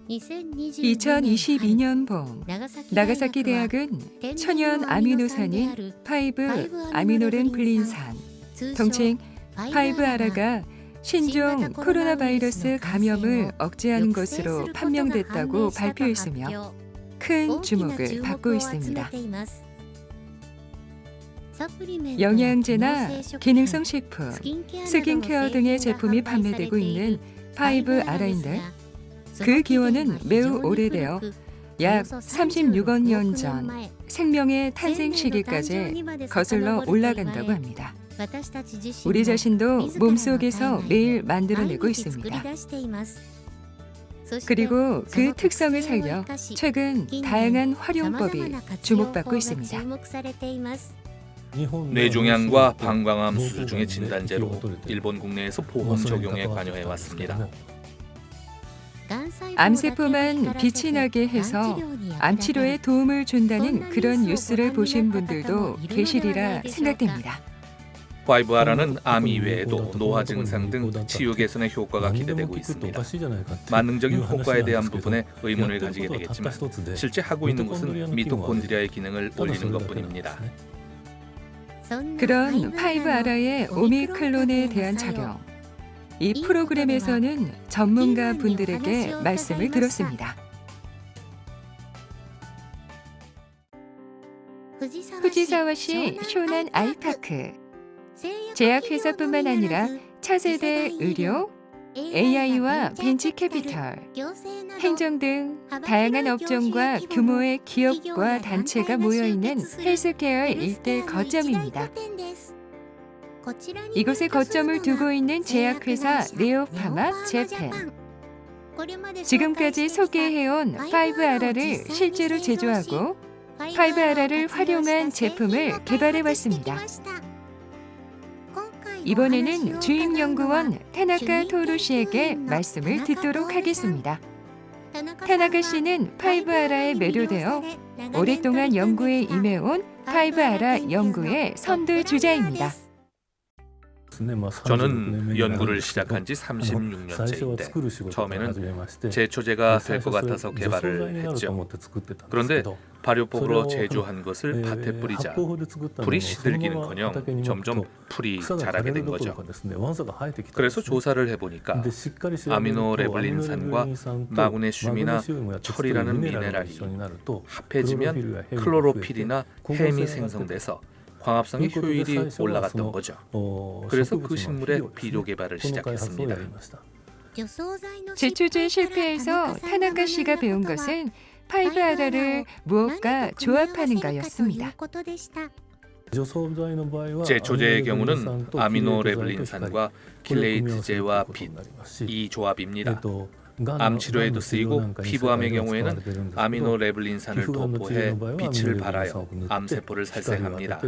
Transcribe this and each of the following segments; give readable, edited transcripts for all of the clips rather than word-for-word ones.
2022년 봄 나가사키 대학은 천연 아미노산인 5-아미노렌 블린산, 통칭 5-아라가 신종 코로나 바이러스 감염을 억제하는 것으로 판명됐다고 발표했으며 큰 주목을 받고 있습니다. 영양제나 기능성 식품, 스킨케어 등의 제품이 판매되고 있는 5-아라인데 그 기원은 매우 오래되어 약 36억 년 전 생명의 탄생 시기까지 거슬러 올라간다고 합니다. 우리 자신도 몸속에서 매일 만들어내고 있습니다. 그리고 그 특성을 살려 최근 다양한 활용법이 주목받고 있습니다. 뇌종양과 방광암 수술 중의 진단제로 일본 국내에서 보험 적용에 관여해 왔습니다. 암세포만 빛이 나게 해서 암 치료에 도움을 준다는 그런 뉴스를 보신 분들도 계시리라 생각됩니다. 5-아라는 암 이외에도 노화 증상 등 치유 개선의 효과가 기대되고 있습니다. 만능적인 효과에 대한 부분에 의문을 가지게 되겠지만 실제 하고 있는 것은 미토콘드리아의 기능을 올리는 것뿐입니다. 그런 5-아라의 오미클론에 대한 작용, 이 프로그램에서는 전문가 분들에게 말씀을 들었습니다. 후지사와시 쇼난 아이파크, 제약회사뿐만 아니라 차세대 의료, AI와 벤치캐피털, 행정 등 다양한 업종과 규모의 기업과 단체가 모여있는 헬스케어의 일대 거점입니다. 이곳에 거점을 두고 있는 제약회사 네오파마 재팬. 지금까지 소개해온 5-아라를 실제로 제조하고 5-아라를 활용한 제품을 개발해왔습니다. 이번에는 주임 연구원 타나카 토루 씨에게 말씀을 듣도록 하겠습니다. 타나카 씨는 5-아라에 매료되어 오랫동안 연구에 임해온 5-아라 연구의 선두주자입니다. 저는 연구를 시작한 지 36년째인데 처음에는 제초제가 될 것 같아서 개발을 했죠. 그런데 발효법으로 제조한 것을 밭에 뿌리자 풀이 시들기는커녕 점점 풀이 자라게 된 거죠. 그래서 조사를 해보니까 아미노레블린산과 마그네슘이나 철이라는 미네랄이 합해지면 클로로필이나 햄이 생성돼서 광합성의 효율이 올라갔던 거죠. 그래서 그 식물의 비료 개발을 시작했습니다. 제초제 실패에서 타나카 씨가 배운 것은 5-아라를 무엇과 조합하는 거였습니다. 제초제의 경우는 아미노레블린산과 킬레이트제와 빛, 이 조합입니다. 암 치료에도 쓰이고 피부암의 경우에는 아미노레블린산을 도포해 빛을 발하여 암세포를 살생합니다.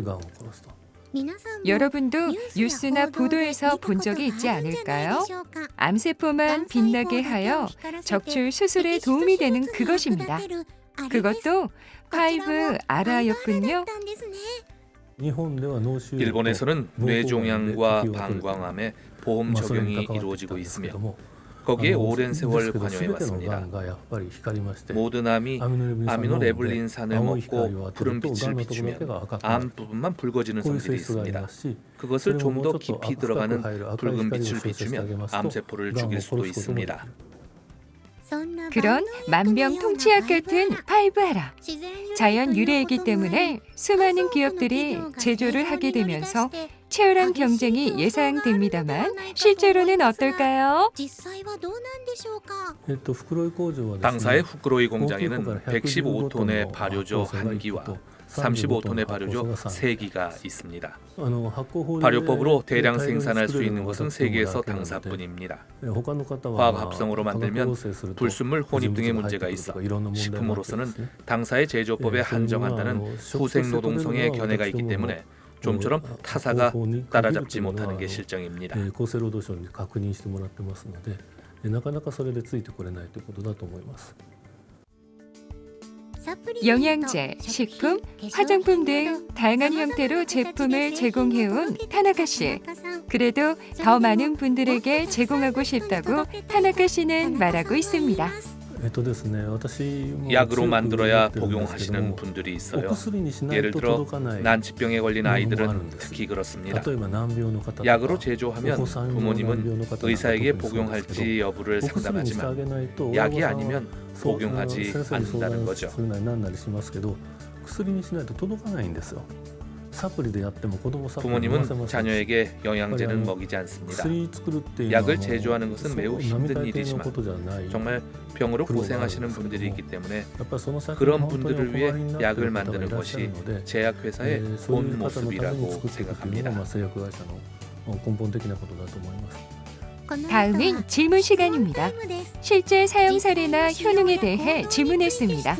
여러분도 뉴스나 보도에서 본 적이 있지 않을까요? 암세포만 빛나게 하여 적출 수술에 도움이 되는 그것입니다. 그것도 5-아라였군요. 일본에서는 뇌종양과 방광암에 보험 적용이 이루어지고 있으며 거기에 오랜 세월 관여해왔습니다. 모든 암이 아미노레블린산을 먹고 푸른 빛을 비추면 암 부분만 붉어지는 성질이 있습니다. 그것을 좀 더 깊이 들어가는 붉은 빛을 비추면 암세포를 죽일 수도 있습니다. 그런 만병통치약 같은 5-아라, 자연 유래이기 때문에 수많은 기업들이 제조를 하게 되면서 치열한 경쟁이 예상됩니다만 실제로는 어떨까요? 당사의 후쿠로이 공장에는 115톤의 발효조 1기와 35톤의 발효조 3기가 있습니다. 발효법으로 대량 생산할 수 있는 것은 세계에서 당사뿐입니다. 화학 합성으로 만들면 불순물 혼입 등의 문제가 있어 식품으로서는 당사의 제조법에 한정한다는 후생노동성의 견해가 있기 때문에 좀처럼 타사가 따라잡지 못하는 게 실정입니다. 영양제, 식품, 화장품 등 다양한 형태로 제품을 제공해온 타나카 씨. 그래도 더 많은 분들에게 제공하고 싶다고 타나카 씨는 말하고 있습니다. 약으로 만들어야 복용하시는 분들이 있어요. 예를 들어 난치병에 걸린 아이들은 특히 그렇습니다. 약으로 제조하면 부모님은 의사에게 복용할지 여부를 상담하지만 약이 아니면 복용하지 않는다는 거죠. 부모님은 자녀에게 영양제는 먹이지 않습니다. 약을 제조하는 것은 매우 힘든 일이지만 정말 병으로 고생하시는 분들이 있기 때문에 그런 분들을 위해 약을 만드는 것이 제약회사의 본 모습이라고 생각합니다. 다음은 질문 시간입니다. 실제 사용 사례나 효능에 대해 질문했습니다.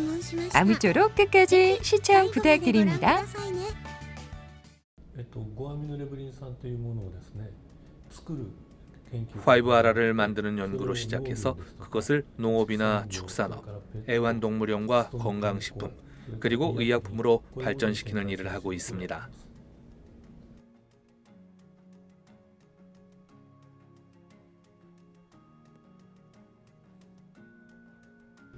아무쪼록 끝까지 시청 부탁드립니다. 5R를 만드는 연구로 시작해서 그것을 농업이나 축산업, 애완동물용과 건강식품, 그리고 의약품으로 발전시키는 일을 하고 있습니다.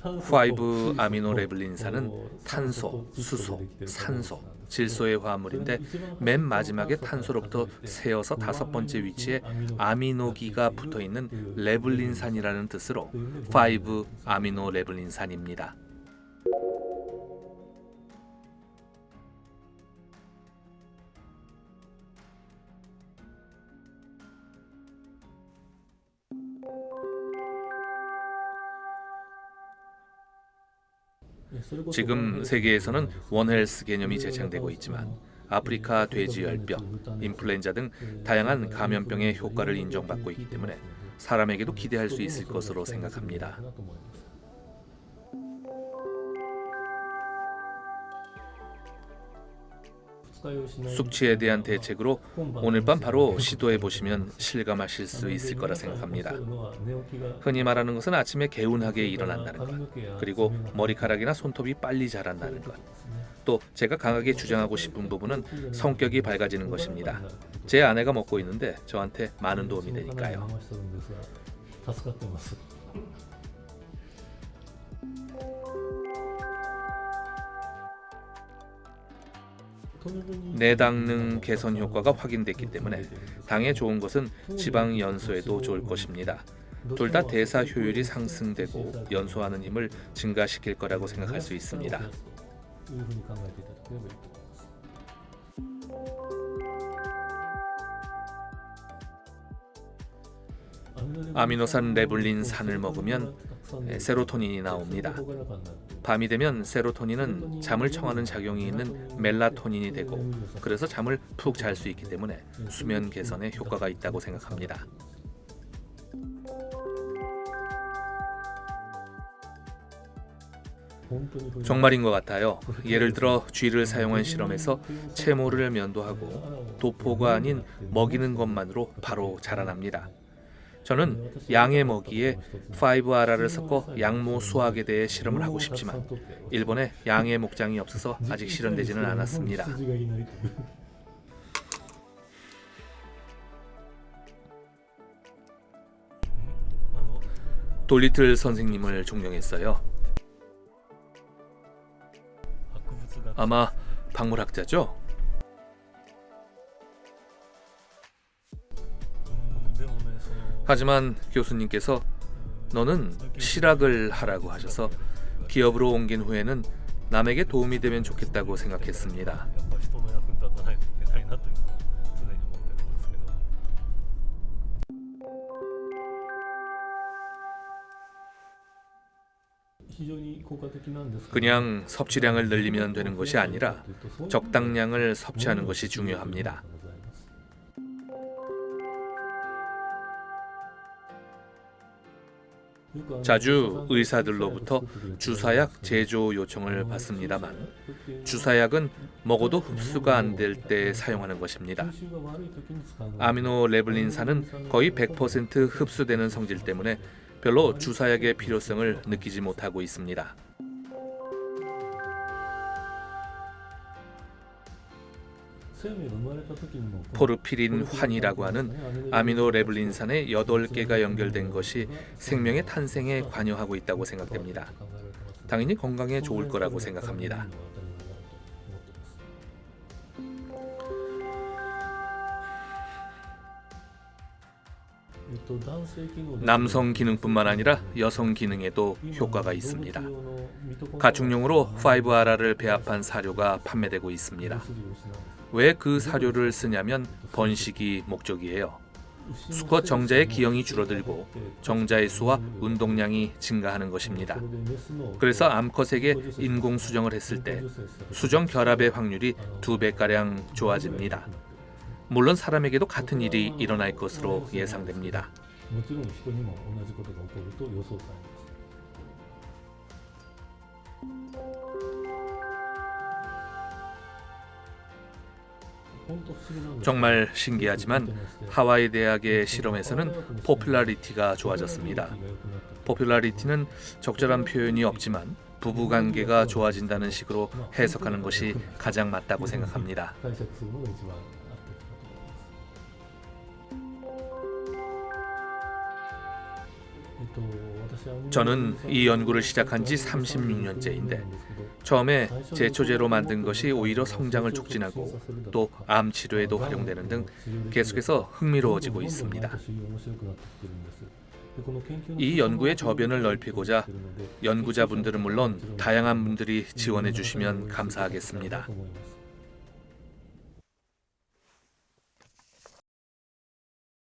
5-아미노레블린산은 탄소, 수소, 산소, 질소의 화합물인데 맨 마지막에 탄소로부터 세어서 5번째 위치에 아미노기가 붙어있는 레블린산이라는 뜻으로 5-아미노레블린산입니다. 지금 세계에서는 원헬스 개념이 제창되고 있지만 아프리카 돼지열병, 인플루엔자 등 다양한 감염병의 효과를 인정받고 있기 때문에 사람에게도 기대할 수 있을 것으로 생각합니다. 숙취에 대한 대책으로 오늘 밤 바로 시도해 보시면 실감하실 수 있을 거라 생각합니다. 흔히 말하는 것은 아침에 개운하게 일어난다는 것, 그리고 머리카락이나 손톱이 빨리 자란다는 것. 또 제가 강하게 주장하고 싶은 부분은 성격이 밝아지는 것입니다. 제 아내가 먹고 있는데 저한테 많은 도움이 되니까요. 내당능 개선 효과가 확인됐기 때문에 당에 좋은 것은 지방 연소에도 좋을 것입니다. 둘 다 대사 효율이 상승되고 연소하는 힘을 증가시킬 거라고 생각할 수 있습니다. 아미노산 레블린산을 먹으면 세로토닌이 나옵니다. 밤이 되면 세로토닌은 잠을 청하는 작용이 있는 멜라토닌이 되고 그래서 잠을 푹 잘 수 있기 때문에 수면 개선에 효과가 있다고 생각합니다. 정말인 것 같아요. 예를 들어 쥐를 사용한 실험에서 채모를 면도하고 도포가 아닌 먹이는 것만으로 바로 자라납니다. 저는 양의 먹이에 5-R를 섞어 양모 수확에 대해 실험을 하고 싶지만 일본에 양의 목장이 없어서 아직 실현되지는 않았습니다. 돌리틀 선생님을 존경했어요. 아마 박물학자죠? 하지만 교수님께서 너는 실학을 하라고 하셔서 기업으로 옮긴 후에는 남에게 도움이 되면 좋겠다고 생각했습니다. 그냥 섭취량을 늘리면 되는 것이 아니라 적당량을 섭취하는 것이 중요합니다. 자주 의사들로부터 주사약 제조 요청을 받습니다만 주사약은 먹어도 흡수가 안 될 때 사용하는 것입니다. 아미노레블린산은 거의 100% 흡수되는 성질 때문에 별로 주사약의 필요성을 느끼지 못하고 있습니다. 포르피린 환이라고 하는 아미노레블린산의 8개가 연결된 것이 생명의 탄생에 관여하고 있다고 생각됩니다. 당연히 건강에 좋을 거라고 생각합니다. 남성 기능뿐만 아니라 여성 기능에도 효과가 있습니다. 가축용으로 5-ARA를 배합한 사료가 판매되고 있습니다. 왜 그 사료를 쓰냐면 번식이 목적이에요. 수컷 정자의 기형이 줄어들고 정자의 수와 운동량이 증가하는 것입니다. 그래서 암컷에게 인공 수정을 했을 때 수정 결합의 확률이 2배가량 좋아집니다. 물론 사람에게도 같은 일이 일어날 것으로 예상됩니다. 정말 신기하지만 하와이 대학의 실험에서는 포퓰러리티가 좋아졌습니다. 포퓰러리티는 적절한 표현이 없지만 부부관계가 좋아진다는 식으로 해석하는 것이 가장 맞다고 생각합니다. 저는 이 연구를 시작한 지 36년째인데 처음에 제초제로 만든 것이 오히려 성장을 촉진하고 또 암 치료에도 활용되는 등 계속해서 흥미로워지고 있습니다. 이 연구의 저변을 넓히고자 연구자분들은 물론 다양한 분들이 지원해 주시면 감사하겠습니다.